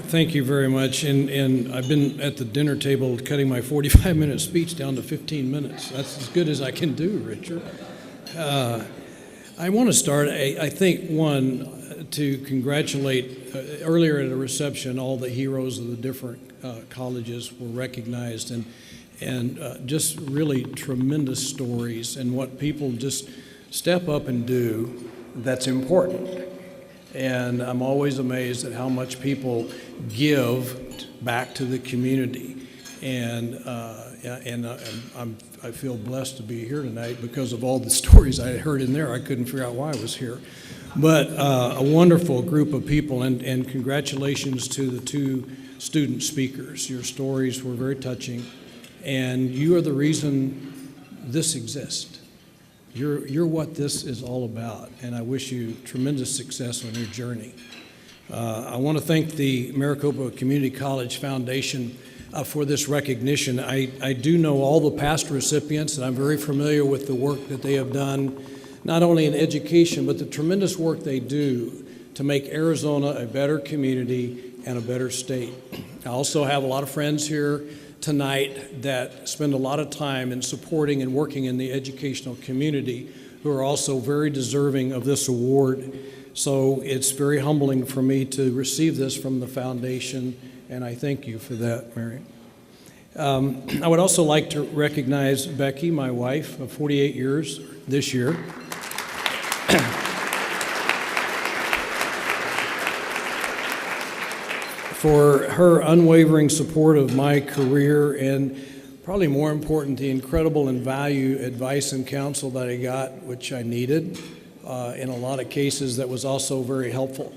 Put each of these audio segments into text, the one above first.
Thank you very much. And I've been at the dinner table cutting my 45-minute speech down to 15 minutes. That's as good as I can do, Richard. I want to start, I think, one, to congratulate, earlier at a reception, all the heroes of the different colleges were recognized, and just really tremendous stories and what people just step up and do that's important. And I'm always amazed at how much people give back to the community. And I feel blessed to be here tonight because of all the stories I heard in there. I couldn't figure out why I was here. But a wonderful group of people, and congratulations to the two student speakers. Your stories were very touching, and you are the reason this exists. You're what this is all about, and I wish you tremendous success on your journey. I want to thank the Maricopa Community College Foundation for this recognition. I do know all the past recipients, and I'm very familiar with the work that they have done, not only in education, but the tremendous work they do to make Arizona a better community and a better state. I also have a lot of friends here tonight that spend a lot of time in supporting and working in the educational community who are also very deserving of this award. So it's very humbling for me to receive this from the foundation, and I thank you for that, Mary. I would also like to recognize Becky, my wife, of 48 years this year. For her unwavering support of my career, and probably more important, the incredible and valued advice and counsel that I got, which I needed in a lot of cases. That was also very helpful.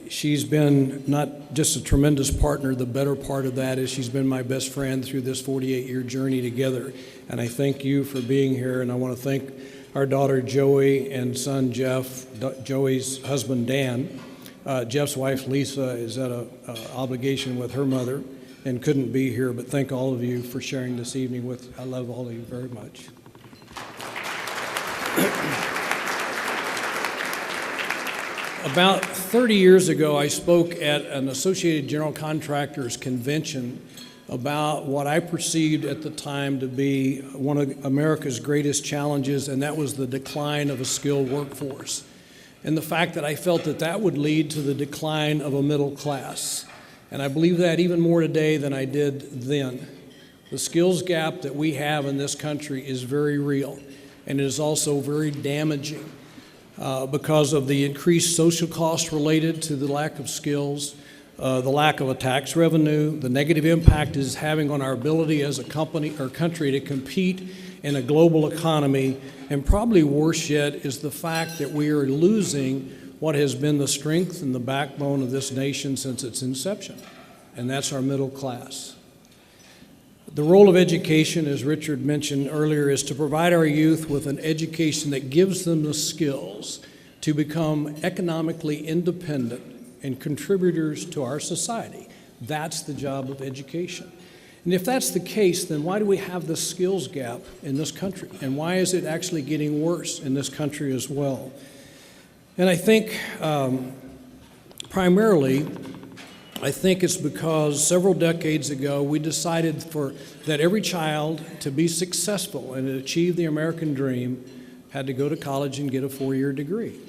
She's been not just a tremendous partner, the better part of that is she's been my best friend through this 48-year journey together. And I thank you for being here, and I want to thank our daughter Joey and son Jeff, Joey's husband Dan. Jeff's wife, Lisa, is at an obligation with her mother and couldn't be here, but thank all of you for sharing this evening with. I love all of you very much. About 30 years ago, I spoke at an Associated General Contractors convention about what I perceived at the time to be one of America's greatest challenges, and that was the decline of a skilled workforce. And the fact that I felt that that would lead to the decline of a middle class. And I believe that even more today than I did then. The skills gap that we have in this country is very real, and it is also very damaging because of the increased social costs related to the lack of skills, the lack of a tax revenue, the negative impact it is having on our ability as a company or country to compete in a global economy, and probably worse yet is the fact that we are losing what has been the strength and the backbone of this nation since its inception, and that's our middle class. The role of education, as Richard mentioned earlier, is to provide our youth with an education that gives them the skills to become economically independent and contributors to our society. That's the job of education. And if that's the case, then why do we have this skills gap in this country? And why is it actually getting worse in this country as well? And I think primarily, I think it's because several decades ago we decided that every child to be successful and achieve the American dream had to go to college and get a 4-year degree.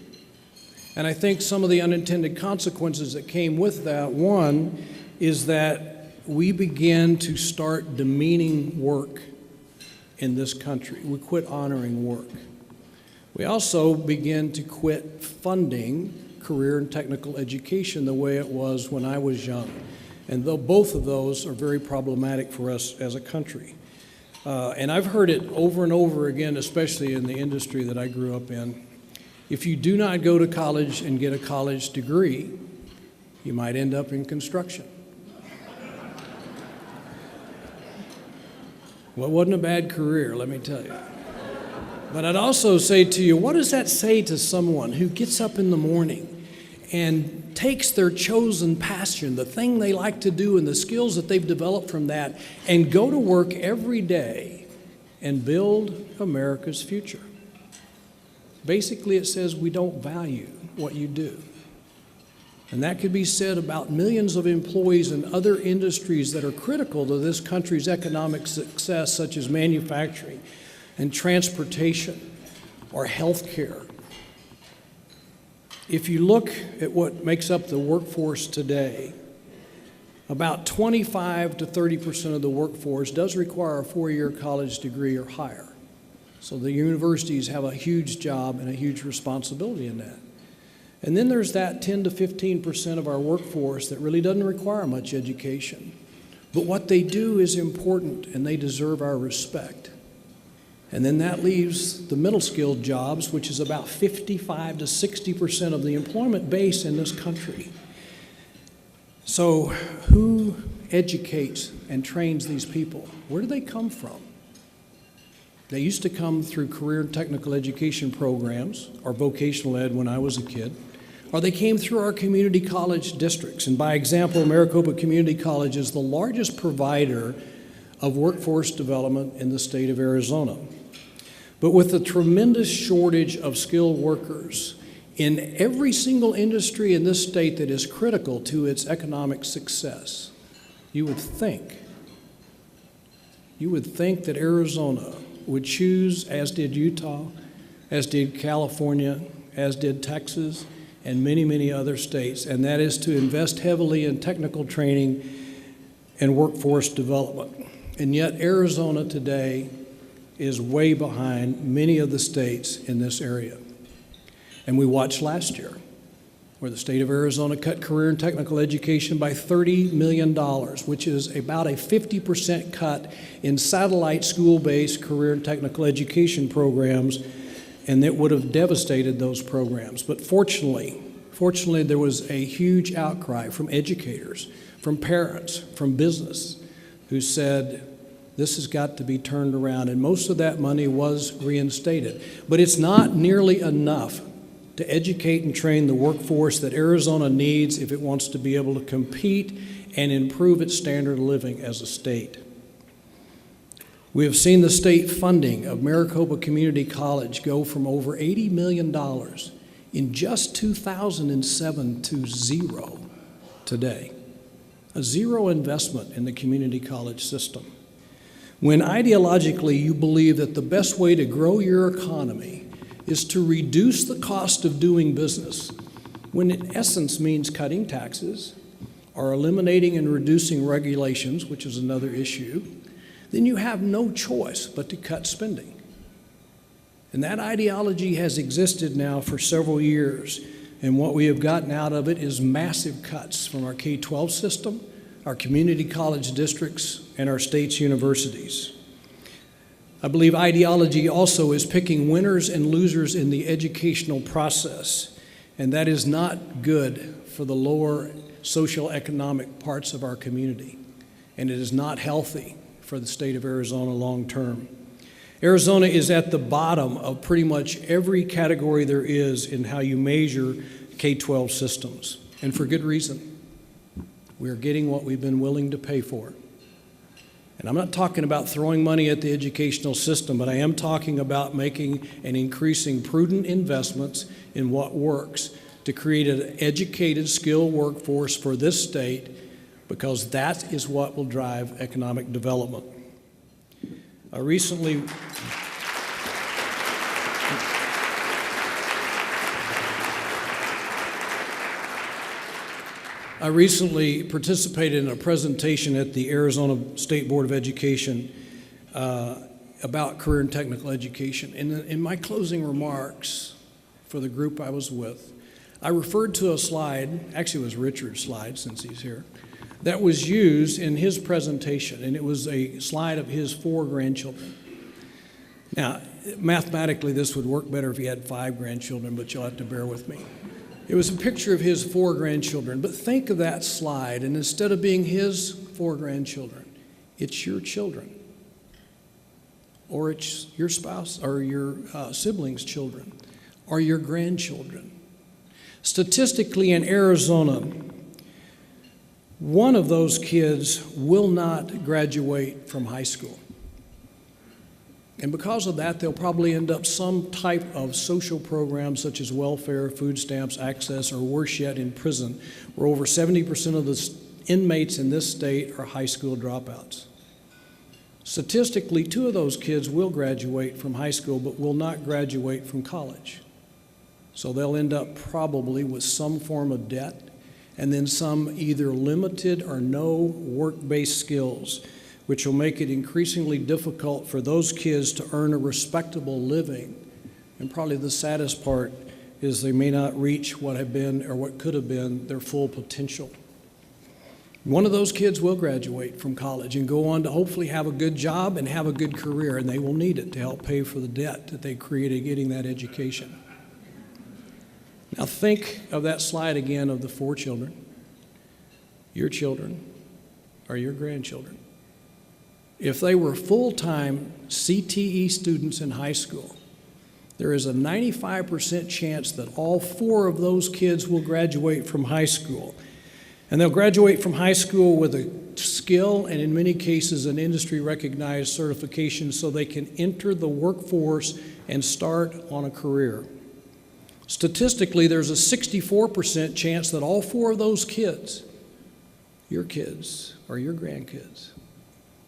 And I think some of the unintended consequences that came with that, one, is that we begin to start demeaning work in this country. We quit honoring work. We also begin to quit funding career and technical education the way it was when I was young. And though both of those are very problematic for us as a country. And I've heard it over and over again, especially in the industry that I grew up in. If you do not go to college and get a college degree, you might end up in construction. Well, it wasn't a bad career, let me tell you. But I'd also say to you, what does that say to someone who gets up in the morning and takes their chosen passion, the thing they like to do and the skills that they've developed from that, and go to work every day and build America's future? Basically, it says we don't value what you do. And that could be said about millions of employees in other industries that are critical to this country's economic success, such as manufacturing and transportation or healthcare. If you look at what makes up the workforce today, about 25 to 30% of the workforce does require a 4-year college degree or higher. So the universities have a huge job and a huge responsibility in that. And then there's that 10 to 15% of our workforce that really doesn't require much education. But what they do is important, and they deserve our respect. And then that leaves the middle skilled jobs, which is about 55 to 60% of the employment base in this country. So who educates and trains these people? Where do they come from? They used to come through career and technical education programs or vocational ed when I was a kid, or they came through our community college districts. And by example, Maricopa Community College is the largest provider of workforce development in the state of Arizona. But with the tremendous shortage of skilled workers in every single industry in this state that is critical to its economic success, you would think that Arizona would choose, as did Utah, as did California, as did Texas, and many, many other states, and that is to invest heavily in technical training and workforce development. And yet Arizona today is way behind many of the states in this area. And we watched last year where the state of Arizona cut career and technical education by $30 million, which is about a 50% cut in satellite school-based career and technical education programs, and it would have devastated those programs. But fortunately, there was a huge outcry from educators, from parents, from business, who said, this has got to be turned around, and most of that money was reinstated. But it's not nearly enough to educate and train the workforce that Arizona needs if it wants to be able to compete and improve its standard of living as a state. We have seen the state funding of Maricopa Community College go from over $80 million in just 2007 to zero today. A zero investment in the community college system. When ideologically you believe that the best way to grow your economy is to reduce the cost of doing business, when in essence means cutting taxes or eliminating and reducing regulations, which is another issue, then you have no choice but to cut spending. And that ideology has existed now for several years, and what we have gotten out of it is massive cuts from our K-12 system, our community college districts, and our state's universities. I believe ideology also is picking winners and losers in the educational process, and that is not good for the lower social economic parts of our community, and it is not healthy for the state of Arizona long term. Arizona is at the bottom of pretty much every category there is in how you measure K-12 systems, and for good reason. We are getting what we've been willing to pay for. And I'm not talking about throwing money at the educational system, but I am talking about making and increasing prudent investments in what works to create an educated, skilled workforce for this state, because that is what will drive economic development. I recently participated in a presentation at the Arizona State Board of Education about career and technical education. In my closing remarks for the group I was with, I referred to a slide, actually it was Richard's slide since he's here, that was used in his presentation, and it was a slide of his 4 grandchildren. Now, mathematically this would work better if he had 5 grandchildren, but you'll have to bear with me. It was a picture of his 4 grandchildren, but think of that slide, and instead of being his 4 grandchildren, it's your children, or it's your spouse or your siblings' children, or your grandchildren. Statistically in Arizona, one of those kids will not graduate from high school. And because of that, they'll probably end up some type of social program such as welfare, food stamps, access, or worse yet, in prison, where over 70% of the inmates in this state are high school dropouts. Statistically, 2 of those kids will graduate from high school but will not graduate from college. So they'll end up probably with some form of debt and then some either limited or no work-based skills, which will make it increasingly difficult for those kids to earn a respectable living. And probably the saddest part is they may not reach what have been or what could have been their full potential. One of those kids will graduate from college and go on to hopefully have a good job and have a good career, and they will need it to help pay for the debt that they created getting that education. Now think of that slide again of the 4 children, your children or your grandchildren. If they were full-time CTE students in high school, there is a 95% chance that all 4 of those kids will graduate from high school. And they'll graduate from high school with a skill and in many cases an industry-recognized certification so they can enter the workforce and start on a career. Statistically, there's a 64% chance that all 4 of those kids, your kids or your grandkids,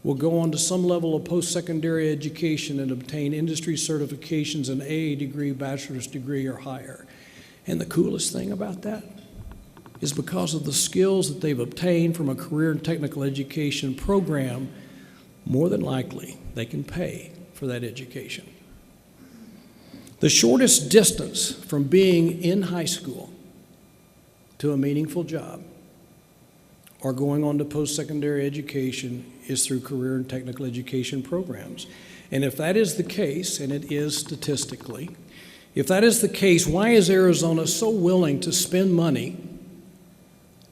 will go on to some level of post-secondary education and obtain industry certifications, an AA degree, bachelor's degree, or higher. And the coolest thing about that is because of the skills that they've obtained from a career and technical education program, more than likely they can pay for that education. The shortest distance from being in high school to a meaningful job or going on to post-secondary education is through career and technical education programs. And if that is the case, and it is statistically, if that is the case, why is Arizona so willing to spend money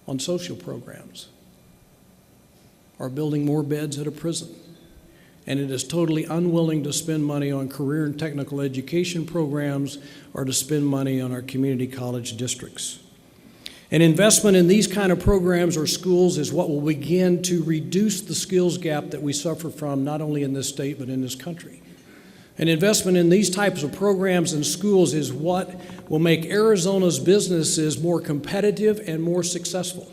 on social programs or building more beds at a prison? And it is totally unwilling to spend money on career and technical education programs or to spend money on our community college districts. An investment in these kind of programs or schools is what will begin to reduce the skills gap that we suffer from not only in this state but in this country. An investment in these types of programs and schools is what will make Arizona's businesses more competitive and more successful.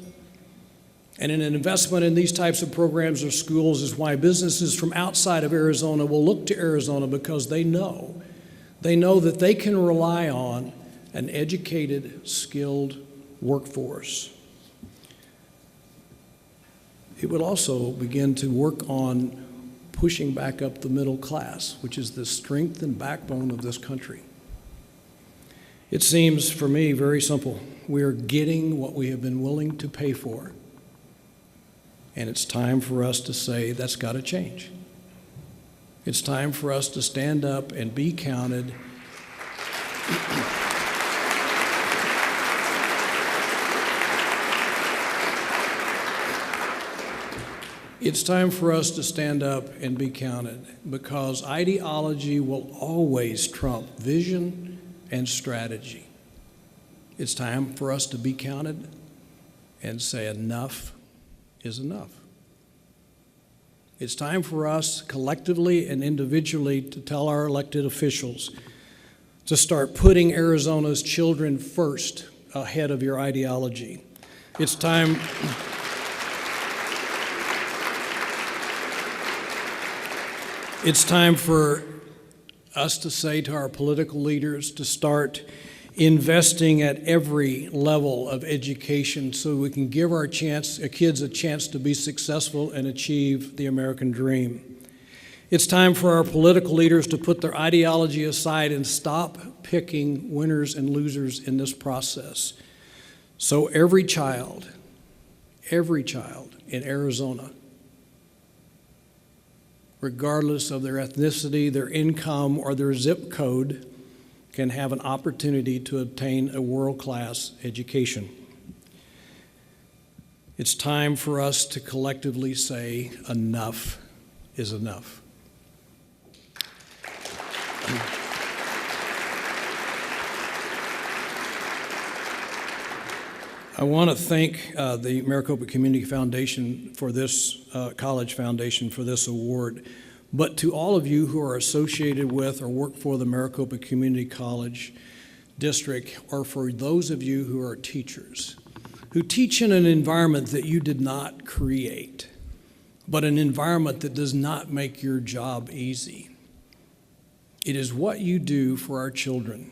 And an investment in these types of programs or schools is why businesses from outside of Arizona will look to Arizona, because they know that they can rely on an educated, skilled workforce. It would also begin to work on pushing back up the middle class, which is the strength and backbone of this country. It seems for me very simple. We are getting what we have been willing to pay for. And it's time for us to say that's got to change. It's time for us to stand up and be counted. It's time for us to stand up and be counted, because ideology will always trump vision and strategy. It's time for us to be counted and say enough is enough. It's time for us collectively and individually to tell our elected officials to start putting Arizona's children first ahead of your ideology. It's time. It's time for us to say to our political leaders to start investing at every level of education so we can give our kids a chance to be successful and achieve the American dream. It's time for our political leaders to put their ideology aside and stop picking winners and losers in this process. So every child in Arizona, regardless of their ethnicity, their income, or their zip code, can have an opportunity to obtain a world-class education. It's time for us to collectively say enough is enough. I want to thank the Maricopa Community Foundation for this, College Foundation for this award. but to all of you who are associated with or work for the Maricopa Community College District, or for those of you who are teachers, who teach in an environment that you did not create, but an environment that does not make your job easy. It is what you do for our children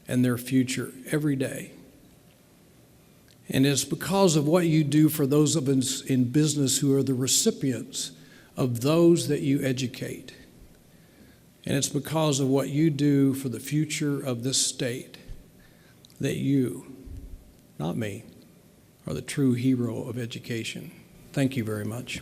and their future every day. And it's because of what you do for those of us in business who are the recipients of those that you educate. And it's because of what you do for the future of this state that you, not me, are the true hero of education. Thank you very much.